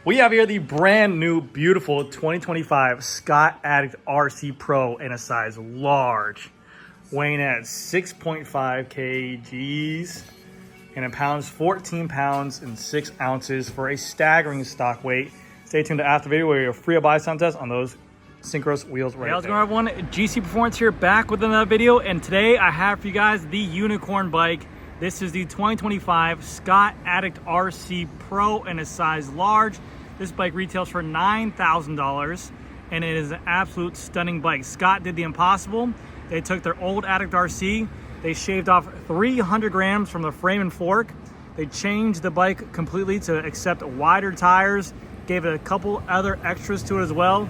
We have here the brand new, beautiful 2025 Scott Addict RC Pro in a size large, weighing at 6.5 kgs and in pounds, 14 pounds and 6 ounces for a staggering stock weight. Stay tuned to after video where you're free to buy some test on those synchronous wheels right there. How's it going, everyone? GC Performance here, back with another video, and today I have for you guys the unicorn bike. This is the 2025 Scott Addict RC Pro in a size large. This bike retails for $9,000 and it is an absolute stunning bike. Scott did the impossible. They took their old Addict RC, they shaved off 300 grams from the frame and fork. They changed the bike completely to accept wider tires, gave it a couple other extras to it as well,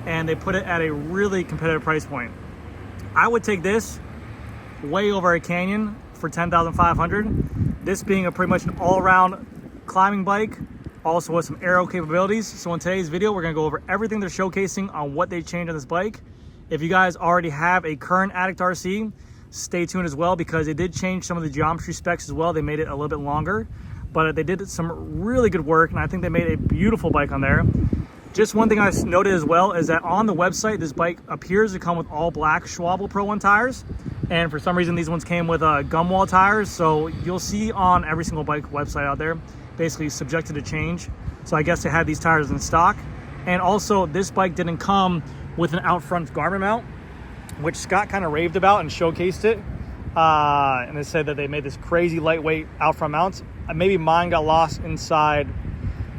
and they put it at a really competitive price point. I would take this way over a Canyon for $10,500. This being a pretty much an all-around climbing bike, also with some aero capabilities. So in today's video, we're gonna go over everything they're showcasing on what they changed on this bike. If you guys already have a current Addict RC, stay tuned as well, because they did change some of the geometry specs as well. They made it a little bit longer, but they did some really good work, and I think they made a beautiful bike on there. Just one thing I noted as well is that on the website, this bike appears to come with all black Schwalbe Pro 1 tires, and for some reason these ones came with gum wall tires. So you'll see on every single bike website out there, basically subjected to change. So I guess they had these tires in stock. And also this bike didn't come with an out front garment mount, which Scott kind of raved about and showcased it. And they said that they made this crazy lightweight out front mount. Maybe mine got lost inside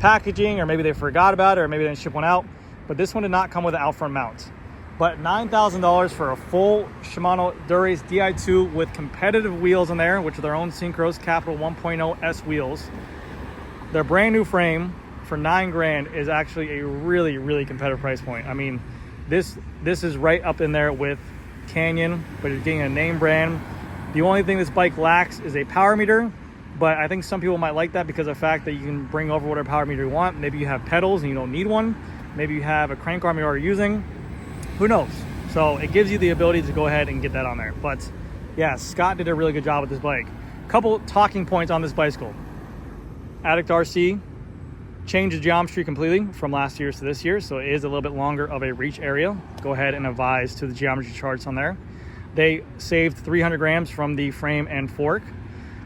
packaging, or maybe they forgot about it, or maybe they didn't ship one out. But this one did not come with an out front mount. But $9,000 for a full Shimano Dura-Ace Di2 with competitive wheels in there, which are their own Synchros Capital 1.0 S wheels. Their brand new frame for $9 grand is actually a really, really competitive price point. I mean, this is right up in there with Canyon, but it's getting a name brand. The only thing this bike lacks is a power meter, but I think some people might like that because of the fact that you can bring over whatever power meter you want. Maybe you have pedals and you don't need one. Maybe you have a crank arm you're already using. Who knows? So it gives you the ability to go ahead and get that on there. But yeah, Scott did a really good job with this bike. Couple talking points on this bicycle. Addict RC changed the geometry completely from last year's to this year, so it is a little bit longer of a reach area. Go ahead and advise to the geometry charts on there. They saved 300 grams from the frame and fork.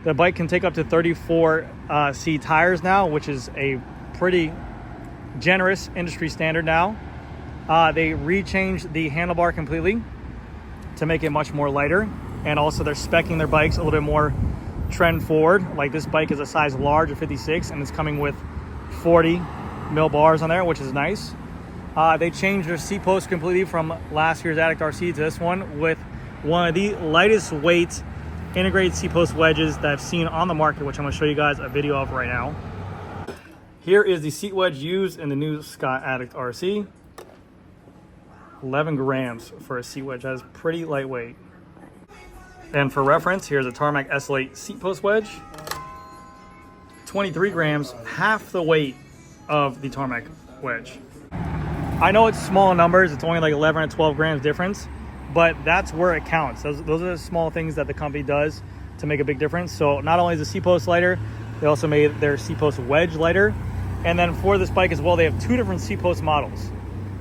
The bike can take up to 34C tires now, which is a pretty generous industry standard now. They re-changed the handlebar completely to make it much more lighter, and also they're speccing their bikes a little bit more trend forward. Like this bike is a size large of 56 and it's coming with 40 mil bars on there, which is nice. They changed their seat post completely from last year's Addict RC to this one, with one of the lightest weight integrated seat post wedges that I've seen on the market, which I'm going to show you guys a video of right now. Here is the seat wedge used in the new Scott Addict RC. 11 grams for a seat wedge. That is pretty lightweight. And for reference, here's a Tarmac S8 seat post wedge. 23 grams, half the weight of the Tarmac wedge. I know it's small numbers, it's only like 11 or 12 grams difference, but that's where it counts. Those are the small things that the company does to make a big difference. So not only is the seat post lighter, they also made their seat post wedge lighter. And then for this bike as well, they have two different seat post models.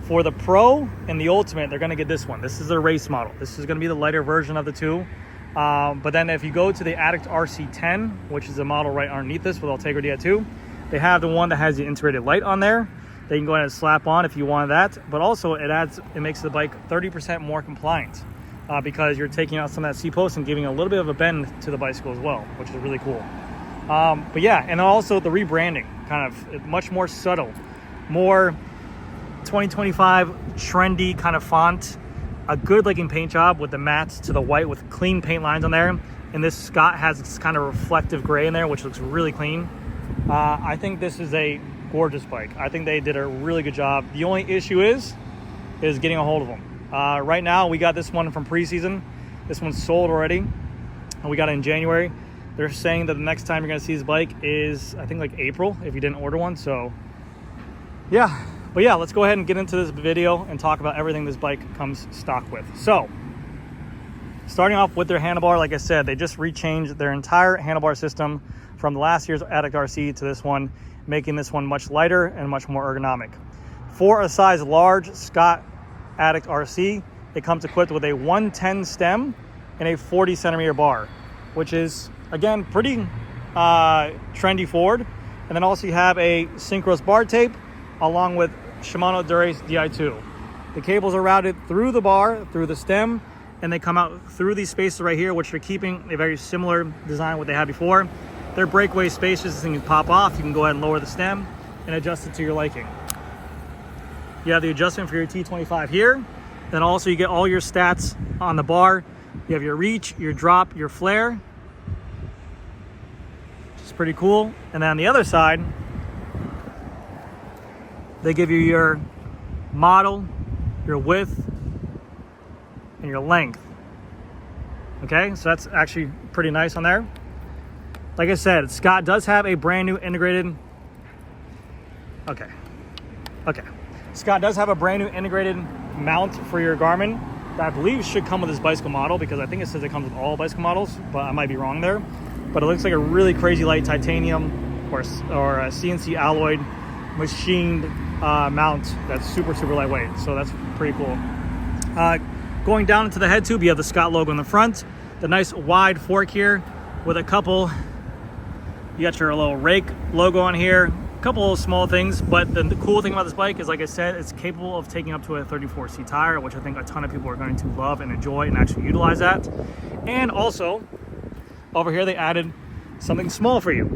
For the Pro and the Ultimate, they're gonna get this one. This is their race model. This is gonna be the lighter version of the two. But then if you go to the Addict RC10, which is the model right underneath this with Ultegra Di2, they have the one that has the integrated light on there. They can go ahead and slap on if you want that, but also it makes the bike 30% more compliant because you're taking out some of that seat post and giving a little bit of a bend to the bicycle as well, which is really cool. But yeah, and also the rebranding, kind of much more subtle, more 2025 trendy kind of font. A good looking paint job with the mattes to the white with clean paint lines on there. And this Scott has this kind of reflective gray in there, which looks really clean. I think this is a gorgeous bike. I think they did a really good job. The only issue is getting a hold of them. Right now, we got this one from preseason. This one's sold already, and we got it in January. They're saying that the next time you're gonna see this bike is, I think, like April, if you didn't order one. So yeah. But yeah, let's go ahead and get into this video and talk about everything this bike comes stock with. So, starting off with their handlebar, like I said, they just rechanged their entire handlebar system from last year's Addict RC to this one. making this one much lighter and much more ergonomic. For a size large Scott Addict RC, it comes equipped with a 110 stem and a 40 centimeter bar, which is, again, pretty trendy forward. And then also you have a synchronous bar tape along with Shimano Dura-Ace Di2. The cables are routed through the bar, through the stem, and they come out through these spaces right here, which are keeping a very similar design what they had before. They're breakaway spaces, this thing can pop off. You can go ahead and lower the stem and adjust it to your liking. You have the adjustment for your T25 here. Then also you get all your stats on the bar. You have your reach, your drop, your flare, which is pretty cool. And then on the other side, they give you your model, your width, and your length. Okay, so that's actually pretty nice on there. Like I said, Scott does have a brand new integrated, okay. Scott does have a brand new integrated mount for your Garmin that I believe should come with this bicycle model, because I think it says it comes with all bicycle models, but I might be wrong there. But it looks like a really crazy light titanium or a CNC alloyed machined mount that's super lightweight. So that's pretty cool. Going down into the head tube, you have the Scott logo in the front, the nice wide fork here with a couple, you got your little rake logo on here, a couple of small things. But the cool thing about this bike is, like I said, it's capable of taking up to a 34C tire, which I think a ton of people are going to love and enjoy and actually utilize that. And also over here they added something small for you.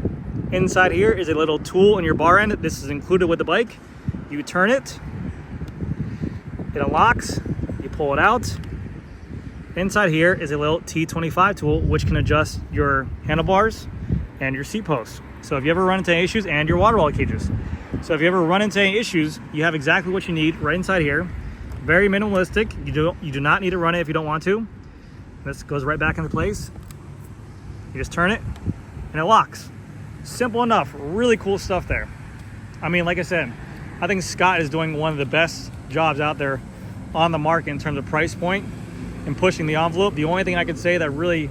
Inside here is a little tool in your bar end. This is included with the bike. You turn it, it unlocks, you pull it out. Inside here is a little T25 tool, which can adjust your handlebars and your seat posts. So if you ever run into any issues, and your water bottle cages. So if you ever run into any issues, you have exactly what you need right inside here. Very minimalistic. You do not need to run it if you don't want to. This goes right back into place. You just turn it and it locks. Simple enough. Really cool stuff there. I mean, like I said, I think Scott is doing one of the best jobs out there on the market in terms of price point and pushing the envelope. The only thing I could say that really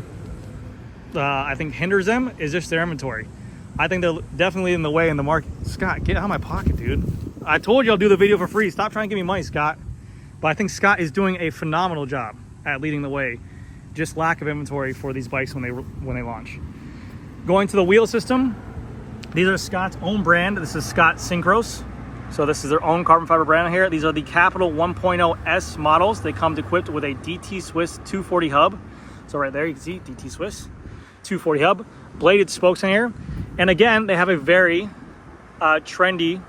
I think hinders them is just their inventory. I think they're definitely in the way in the market. Scott, get out of my pocket, dude. I told you I'll do the video for free. Stop trying to give me money, Scott. But I think Scott is doing a phenomenal job at leading the way. Just lack of inventory for these bikes when they launch. Going to the wheel system, these are Scott's own brand. This is Scott Synchros. So this is their own carbon fiber brand here. These are the Capital 1.0 S models. They come equipped with a DT Swiss 240 hub. So right there you can see DT Swiss 240 hub, bladed spokes in here. And again, they have a very trendy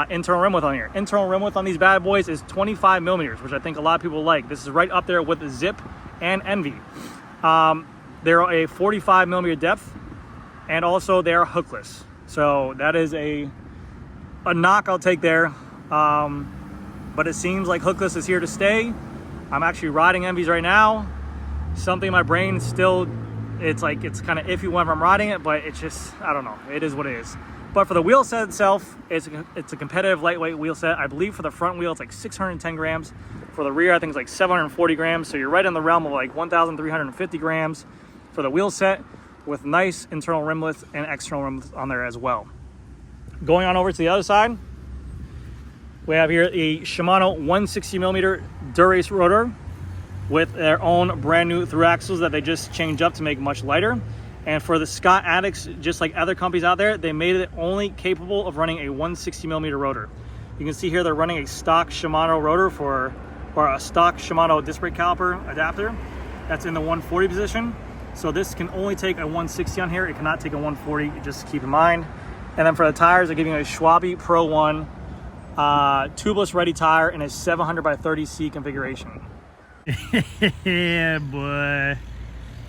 internal rim width on here. Internal rim width on these bad boys is 25 millimeters, which I think a lot of people like. This is right up there with the Zip and Envy. They're a 45 millimeter depth, and also they are hookless. So that is a knock I'll take there. But it seems like hookless is here to stay. I'm actually riding Envies right now. Something in my brain still, it's kind of iffy whenever I'm riding it, but it's just, I don't know, it is what it is. But for the wheel set itself, it's a competitive lightweight wheel set. I believe for the front wheel it's like 610 grams. For the rear I think it's like 740 grams. So you're right in the realm of like 1,350 grams for the wheel set, with nice internal rim width and external rim width on there as well. Going on over to the other side, we have here a Shimano 160 millimeter Dura-Ace rotor with their own brand new through axles that they just changed up to make much lighter. And for the Scott Addicts, just like other companies out there, they made it only capable of running a 160 millimeter rotor. You can see here they're running a stock Shimano rotor or a stock Shimano disc brake caliper adapter that's in the 140 position. So this can only take a 160 on here. It cannot take a 140, just keep in mind. And then for the tires, they're giving you a Schwalbe Pro 1 tubeless ready tire in a 700 by 30C configuration. Yeah, boy.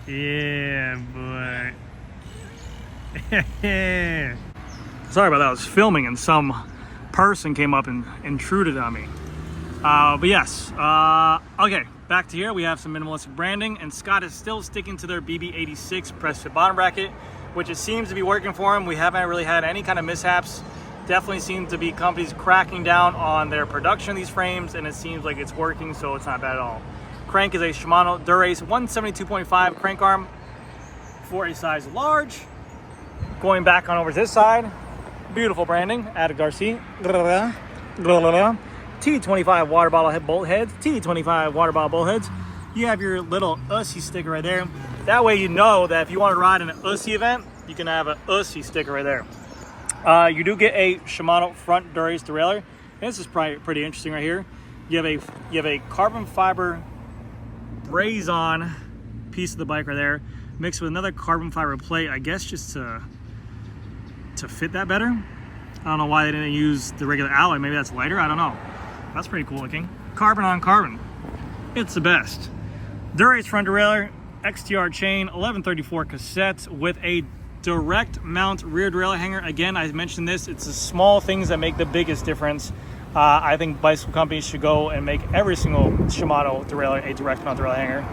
Yeah, boy. Sorry about that. I was filming and some person came up and intruded on me. But yes. Okay, back to here. We have some minimalistic branding, and Scott is still sticking to their BB86 press fit bottom bracket, which it seems to be working for them. We haven't really had any kind of mishaps. Definitely seems to be companies cracking down on their production of these frames, and it seems like it's working, so it's not bad at all. Crank is a Shimano Dura-Ace 172.5 crank arm for a size large. Going back on over to this side, Beautiful branding, Addict RC. T25 water bottle bolt heads, T25 water bottle bolt heads. You have your little USSI sticker right there. That way you know that if you want to ride in an USSI event, you can have an USSI sticker right there. You do get a Shimano front Dura-Ace derailleur. And this is probably pretty interesting right here. You have a carbon fiber braze-on piece of the bike right there, mixed with another carbon fiber plate, I guess just to fit that better. I don't know why they didn't use the regular alloy. Maybe that's lighter, I don't know. That's pretty cool looking. Carbon on carbon. It's the best. Dura-Ace front derailleur, XTR chain, 1134 cassette with a direct mount rear derailleur hanger. Again, I mentioned this, it's the small things that make the biggest difference. I think bicycle companies should go and make every single Shimano derailleur a direct mount derailleur hanger.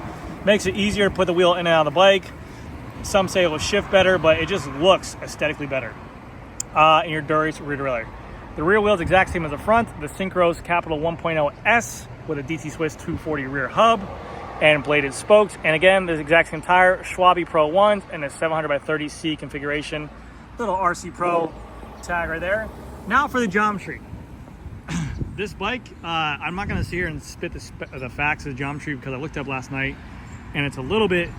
Makes it easier to put the wheel in and out of the bike. Some say it will shift better, but it just looks aesthetically better. In your Dura-Ace rear derailleur. The rear wheel is exact same as the front. The Synchros Capital 1.0 S with a DT Swiss 240 rear hub and bladed spokes. And again, the exact same tire, Schwalbe Pro 1 and a 700/30C configuration. Little RC Pro tag right there. Now for the geometry. This bike, I'm not going to sit here and spit the facts of the geometry because I looked up last night and it's a little bit,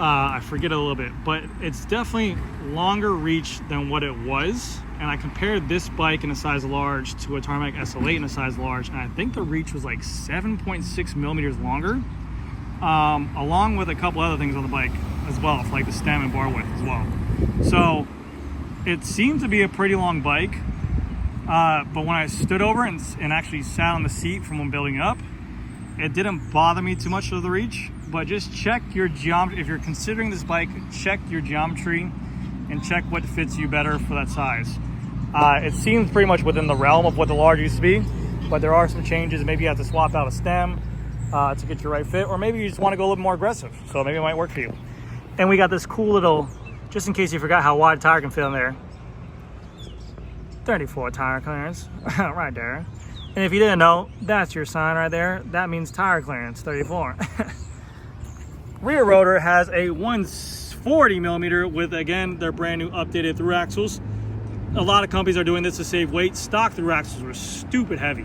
I forget a little bit, but it's definitely longer reach than what it was. And I compared this bike in a size large to a Tarmac SL8 in a size large, and I think the reach was like 7.6 millimeters longer, along with a couple other things on the bike as well, like the stem and bar width as well. So it seemed to be a pretty long bike, but when I stood over and actually sat on the seat from when building up, it didn't bother me too much of the reach. But just check your geometry. If you're considering this bike, check your geometry and check what fits you better for that size. It seems pretty much within the realm of what the large used to be, but there are some changes. Maybe you have to swap out a stem to get your right fit, or maybe you just want to go a little more aggressive. So maybe it might work for you. And we got this cool little, just in case you forgot how wide a tire can fit in there, 34 tire clearance right there. And if you didn't know, that's your sign right there. That means tire clearance, 34. Rear rotor has a 140 millimeter with, again, their brand new updated through axles. A lot of companies are doing this to save weight. Stock through axles were stupid heavy.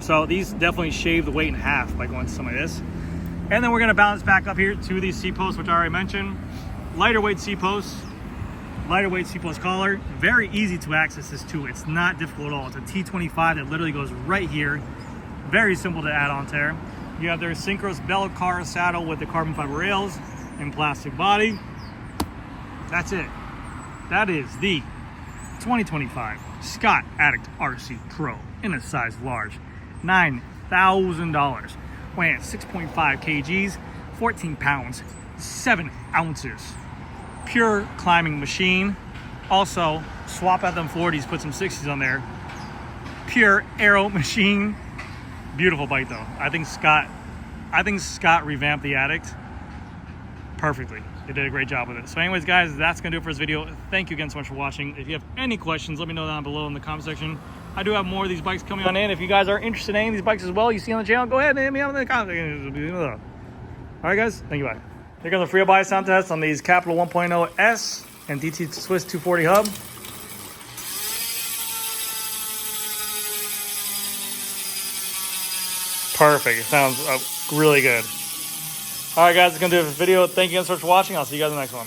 So these definitely shave the weight in half by going to some of this. And then we're gonna balance back up here to these seat posts, which I already mentioned. Lighter weight seat posts, lighter weight seat post collar. Very easy to access this too. It's not difficult at all. It's a T25 that literally goes right here. Very simple to add on there. You have their Synchros bell car saddle with the carbon fiber rails and plastic body. That's it. That is the 2025 Scott Addict RC Pro in a size large. $9,000. Weighing at 6.5 kgs, 14 pounds, 7 ounces. Pure climbing machine. Also, swap out them 40s, put some 60s on there. Pure aero machine. Beautiful bike though. I think Scott revamped the Addict perfectly. They did a great job with it. So anyways, guys, that's gonna do it for this video. Thank you again so much for watching. If you have any questions, let me know down below in the comment section. I do have more of these bikes coming on in. If you guys are interested in any of these bikes as well, you see on the channel, go ahead and hit me up in the comment section. All right, guys, thank you, bye. Here comes the free buy sound test on these Capital 1.0 S and DT Swiss 240 hub. Perfect. It sounds really good. All right, guys, that's going to do it for this video. Thank you guys so much for watching. I'll see you guys in the next one.